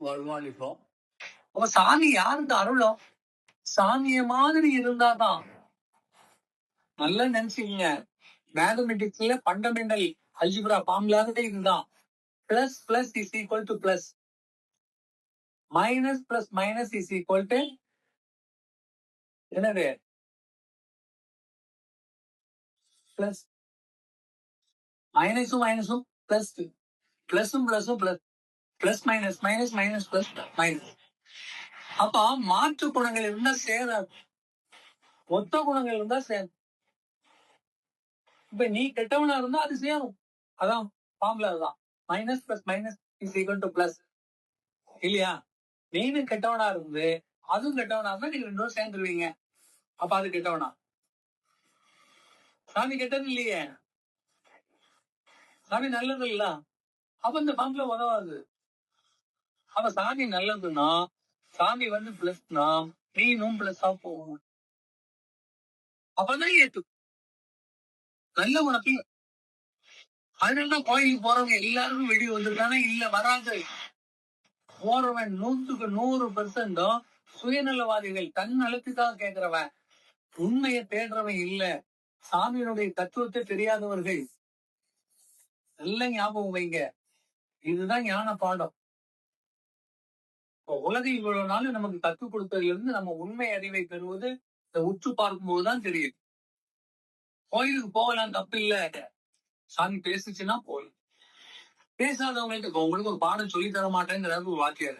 வருவான் இப்போ. அப்ப சாமி யாருக்கு அருளும்? சாமிய மாதிரி இருந்தாதான். நல்லா நினைச்சுக்கங்க. மேத்தமெட்டிக்ஸ்ல ஃபண்டமெண்டல் அல்ஜிப்ரா ஃபார்முலாவே இதுதான். Plus plus is equal to plus, minus plus minus is equal to என்னது? பிளஸ். மைனஸும் மைனஸும் பிளஸ், பிளஸும் பிளஸும் plus, plus minus minus minus plus minus. அப்ப மாற்று குணங்கள் இருந்தா சேராது, மொத்த குணங்கள் இருந்தா சேரும். இப்ப நீ கெட்டவனா இருந்தா அது சேரும். அதான் ஃபார்முலா தான். Minus plus minus is equal to plus இல்லையா? நீனும் கெட்டவனா இருந்து அதுவும் கெட்டவனா இருந்தா நீங்க ரெண்டு பேரும் சேர்ந்துருவீங்க. அப்ப அது கெட்டவனா? சாமி கெட்டது இல்லையே, சாமி நல்லது இல்ல. அப்ப இந்த ஃபார்முலா உதவாது. அப்ப சாமி நல்லதுன்னா, சாமி வந்து பிளஸ்னா நீனும் பிளஸ்ஸா போகும். அப்பதான் ஏத்து நல்ல உனக்கு. அதனாலதான் கோயிலுக்கு போறவங்க எல்லாருக்கும் வெளியே வந்துருக்கானே? இல்ல, வராது. போறவன் 100% சுயநலவாதிகள், தன் நலத்துக்காக கேட்கிறவன், உண்மையை தேடுறவன் இல்ல, சாமியினுடைய தத்துவத்தை தெரியாதவர்கள். நல்ல ஞாபகம் வைங்க, இதுதான் ஞான பாடம். உலகம் இவ்வளவு நாள் நமக்கு கற்றுக் கொடுத்ததுல இருந்து நம்ம உண்மை அறிவை பெறுவது உற்று பார்க்கும் போதுதான் தெரியுது. கோயிலுக்கு போகலாம், தப்பு இல்ல. சாமி பேசுச்சுன்னா போய் பேசாதவங்களுக்கு உங்களுக்கு ஒரு பாடம் சொல்லி தர மாட்டேங்கிறாரு ஒரு வாத்தியார்.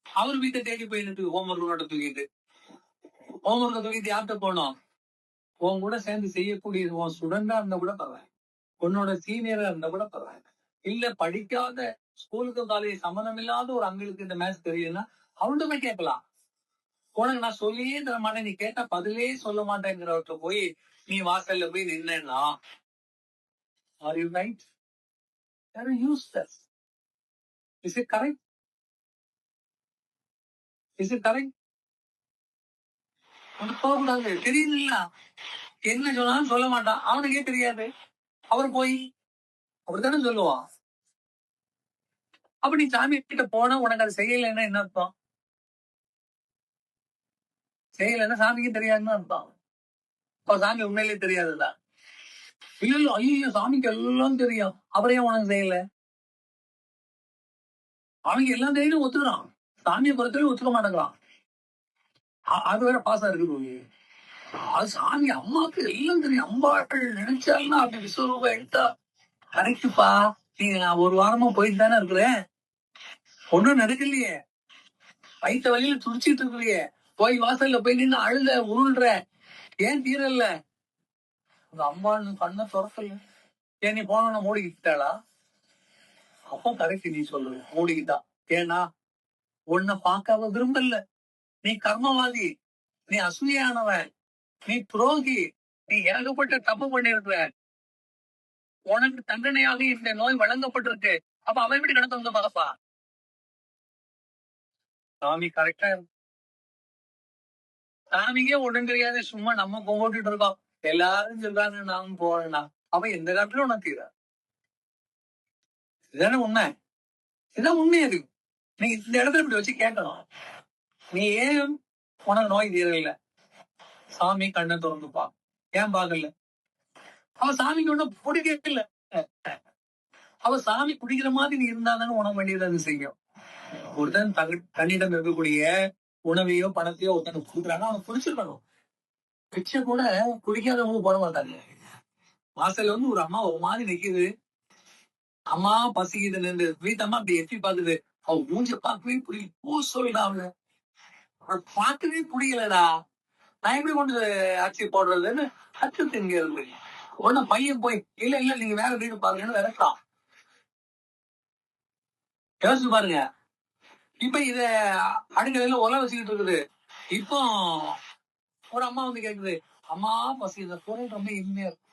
அவர் வீட்டை தேடி போயிட்டு ஹோம்ஒர்க் தூக்கிட்டு, ஹோம்ஒர்க்கை தூக்கிட்டு யார்கிட்ட போனோம்? உன் கூட சேர்ந்து செய்யக்கூடிய உன் ஸ்டூடெண்டா இருந்தா கூட பரவாயில்ல, உன்னோட சீனியரா இருந்தா கூட பரவாயில்ல, இல்ல படிக்காத ஸ்கூலுக்கு காலேஜ் சம்மந்தம் இல்லாத ஒரு அங்களுக்கு இந்த மேத்ஸ் தெரியுதுன்னா அவன்கிட்ட போய் கேட்கலாம். உனக்கு நான் சொல்லியே தர மாட்டேன், நீ கேட்டா பதிலே சொல்ல மாட்டேங்கிறவர்கிட்ட போய் நீ வாசல்ல போய் நின்னா are you right? Are you useless? Is it correct? Is it correct? போகக்கூடாது. தெரியுதுல்ல, என்ன சொன்னாலும் சொல்ல மாட்டான், அவனுக்கே தெரியாது, அவர் போய் அப்படித்தானே சொல்லுவான். அப்ப நீ சாமி கிட்ட போனா உனக்கு அது செய்யலைன்னா என்ன அர்த்தம்? செய்யலைன்னா சாமிக்கு தெரியாதுன்னு அர்த்தம். அப்ப சாமி உண்மையிலே தெரியாதுல்ல? இல்ல இல்ல, ஐயோ சாமிக்கு எல்லாம் தெரியும், அப்புறம் ஏன் உனக்கு செய்யல? அவங்க எல்லாம் தெரியும் ஒத்துக்கிறான், சாமியை பொறுத்தவரை ஒத்துக்க மாட்டேங்கிறான். அது வேற பாசம் இருக்குது. அது சாமி அம்மாவுக்கு எல்லாம் தெரியும், அம்பாக்கள் நினைச்சாலும் அப்படி விஸ்வரூபம் எடுத்தா கரெக்டுப்பா. நீங்க நான் ஒரு வாரமா போயிட்டு தானே இருக்கிறேன், ஒண்ணும் நடக்கலையே, வயிற்று வழியில துடிச்சிட்டு இருக்கிறியே, போய் வாசல்ல போய் நின்று அழுத உருள்ற, ஏன் தீரல? அந்த அம்பான்னு கண்ணை துறக்கல. ஏன் நீ போன மூடிக்கிட்டாளா? அப்போ கரெக்ட், நீ சொல்லு, மூடிக்கிட்டா. ஏன்னா உன்னை பார்க்க விரும்பல, நீ கர்மவாதி, நீ அசூயானவன், நீ துரோகி, நீ ஏகப்பட்ட தப்பு பண்ணிருக்கிற, உனக்கு தண்டனையாக இந்த நோய் வழங்கப்பட்டிருக்கு. அப்ப அவன் எப்படி கணக்கு வந்து பார்ப்பா? சாமி கரெக்டா சாமிக்கே ஒண்ணும் தெரியாது, சும்மா நம்ம போட்டுட்டு இருக்கோம். எல்லாரும் சொல்றாங்க நானும் போறேன்னா, அவன் எந்த காலத்துல உனக்கு தீர? இதுதானே உண்மை, இதுதான் உண்மை. அது நீ இந்த இடத்துல இப்படி வச்சு கேட்கணும், நீ ஏன் உனக்கு நோய் தீரல? சாமி கண்ணை திறந்துப்பா, ஏன் பாக்கல? அவ சாமிக்கு ஒண்ணும் பிடிக்கல. அவ சாமி குடிக்கிற மாதிரி நீ இருந்தாதானே உனக்கு வேண்டியது அது செய்யும். ஒருத்தன் தன்னிடம் இருக்கக்கூடிய உணவையோ பணத்தையோ ஒருத்தனுக்கு கொடுக்குறாங்க, அவனுக்கு பிடிச்சிருக்கணும். பிச்சை கூட குடிக்காதவங்க போட மாட்டாங்க. வாசல்ல வந்து ஒரு அம்மா ஒரு மாதிரி நிக்குது, அம்மா பசிக்குது நின்று, வீட்டம்மா அப்படி எட்டி பாக்குது, அவ மூஞ்ச பார்க்கவே புரியல. பூ சொல்லிடா, அவளை பார்க்கவே புரியலடா, நான் எப்படி கொண்டு அரிசி போடுறதுன்னு அச்சு திங்கிறது. உடனே பையன் போய் இல்ல இல்ல நீங்க வேற வீடு பாருங்கன்னு விரட்டான். யோசிச்சு பாருங்க. இப்ப இத அடுக்கலையில உல வச்சுக்கிட்டு இருக்குது. இப்போ ஒரு அம்மா வந்து கேக்குது, அம்மா பசி இந்த குரல் ரொம்ப இனிமையா இருக்கு.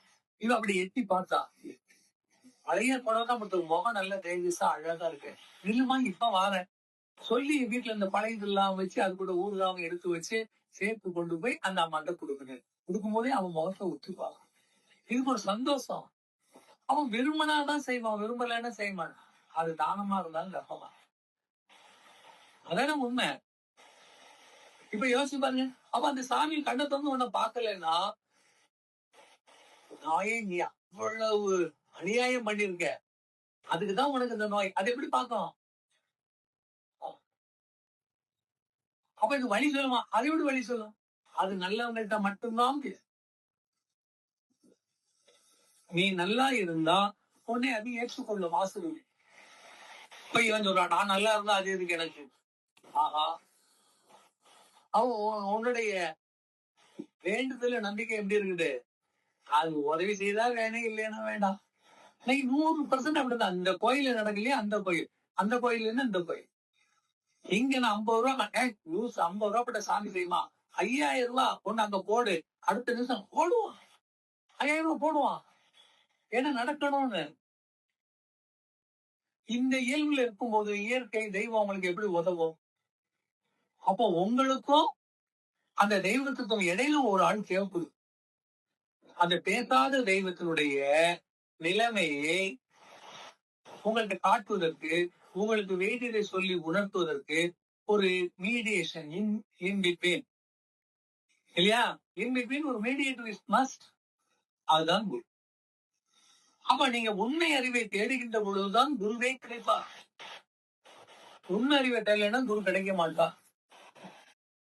இவ அப்படி எட்டி பார்த்தா, பழைய குரல் தான், பட் முகம் நல்ல தேஜஸா அழகா இருக்கு. இல்லம்மா இப்ப வாரேன் சொல்லி வீட்டுல இந்த பழையது எல்லாம் வச்சு அது கூட ஊறுகாவை எடுத்து வச்சு சேர்த்து கொண்டு போய் அந்த அம்மாட்ட கொடுக்குது. கொடுக்கும் போதே அவன் முகத்தை ஒத்துப்பான். இதுக்கு ஒரு சந்தோஷம். அவன் விரும்பினாதான் செய்வான், விரும்பலன்னு செய்வான். அது தானமா இருந்தாலும் கர்ப்பமா. அதான உண்மை. இப்ப யோசிச்சு பாருங்க. அப்ப அந்த சாமி கண்ணை திறந்து உன்னை பார்க்கலைன்னா, நாயே நீ அவ்வளவு அநியாயம் பண்ணிருக்க, அதுக்குதான் உனக்கு இந்த நோய். அது எப்படி பார்க்கும்? அப்ப இது வழி சொல்லுமா? அதை விட வழி சொல்லும். அது நல்லவங்கள்ட்ட மட்டும்தான் பேசும். நீ நல்லா இருந்தா உன்னை அது ஏற்றுக்கொள்ளும் ஆசிரியர். இப்ப இவன் சொல்றான், நான் நல்லா இருந்தா அது எதுக்கு எனக்கு? ஆஹா, அவன் உன்னுடைய வேண்டுதல நம்பிக்கை எப்படி இருக்குது? அது உதவி செய்தா வேணும், இல்லைன்னா வேண்டாம். இன்னைக்கு 100% அப்படிதான். இந்த கோயில நடக்கலையா அந்த கோயில், அந்த கோயில் இந்த கோயில். இங்க நான் 50 ரூபாய் நியூஸ் 50 ரூபாய் பட்ட சாமி செய்யுமா? 5000 ரூபாய் ஒண்ணு அங்க போடு. அடுத்த நிமிஷம் போடுவான். 5000 ரூபாய் போடுவான். ஏன்னா நடக்கணும்னு. இந்த இயல்புல இருக்கும்போது இயற்கை தெய்வம் உங்களுக்கு எப்படி உதவும்? அப்போ உங்களுக்கும் அந்த தெய்வத்துக்கும் இடையில ஒரு ஆள் தேவைப்படுது. அந்த பேசாத தெய்வத்தினுடைய நிலைமையை உங்களுக்கு காட்டுவதற்கு, உங்களுக்கு வேண்டியதை சொல்லி உணர்த்துவதற்கு ஒரு மீடியேஷன் இன் பிட்வீன், இல்லையா? இன் பிட்வீன் ஒரு மீடியேட்டர் இஸ் மஸ்ட். அதுதான் குரு. அப்ப நீங்க உண்மை அறிவை தேடுகின்ற பொழுதுதான் குருவே கிடைப்பார். உண்மை அறிவை தேடலைன்னா குரு கிடைக்க மாட்டா.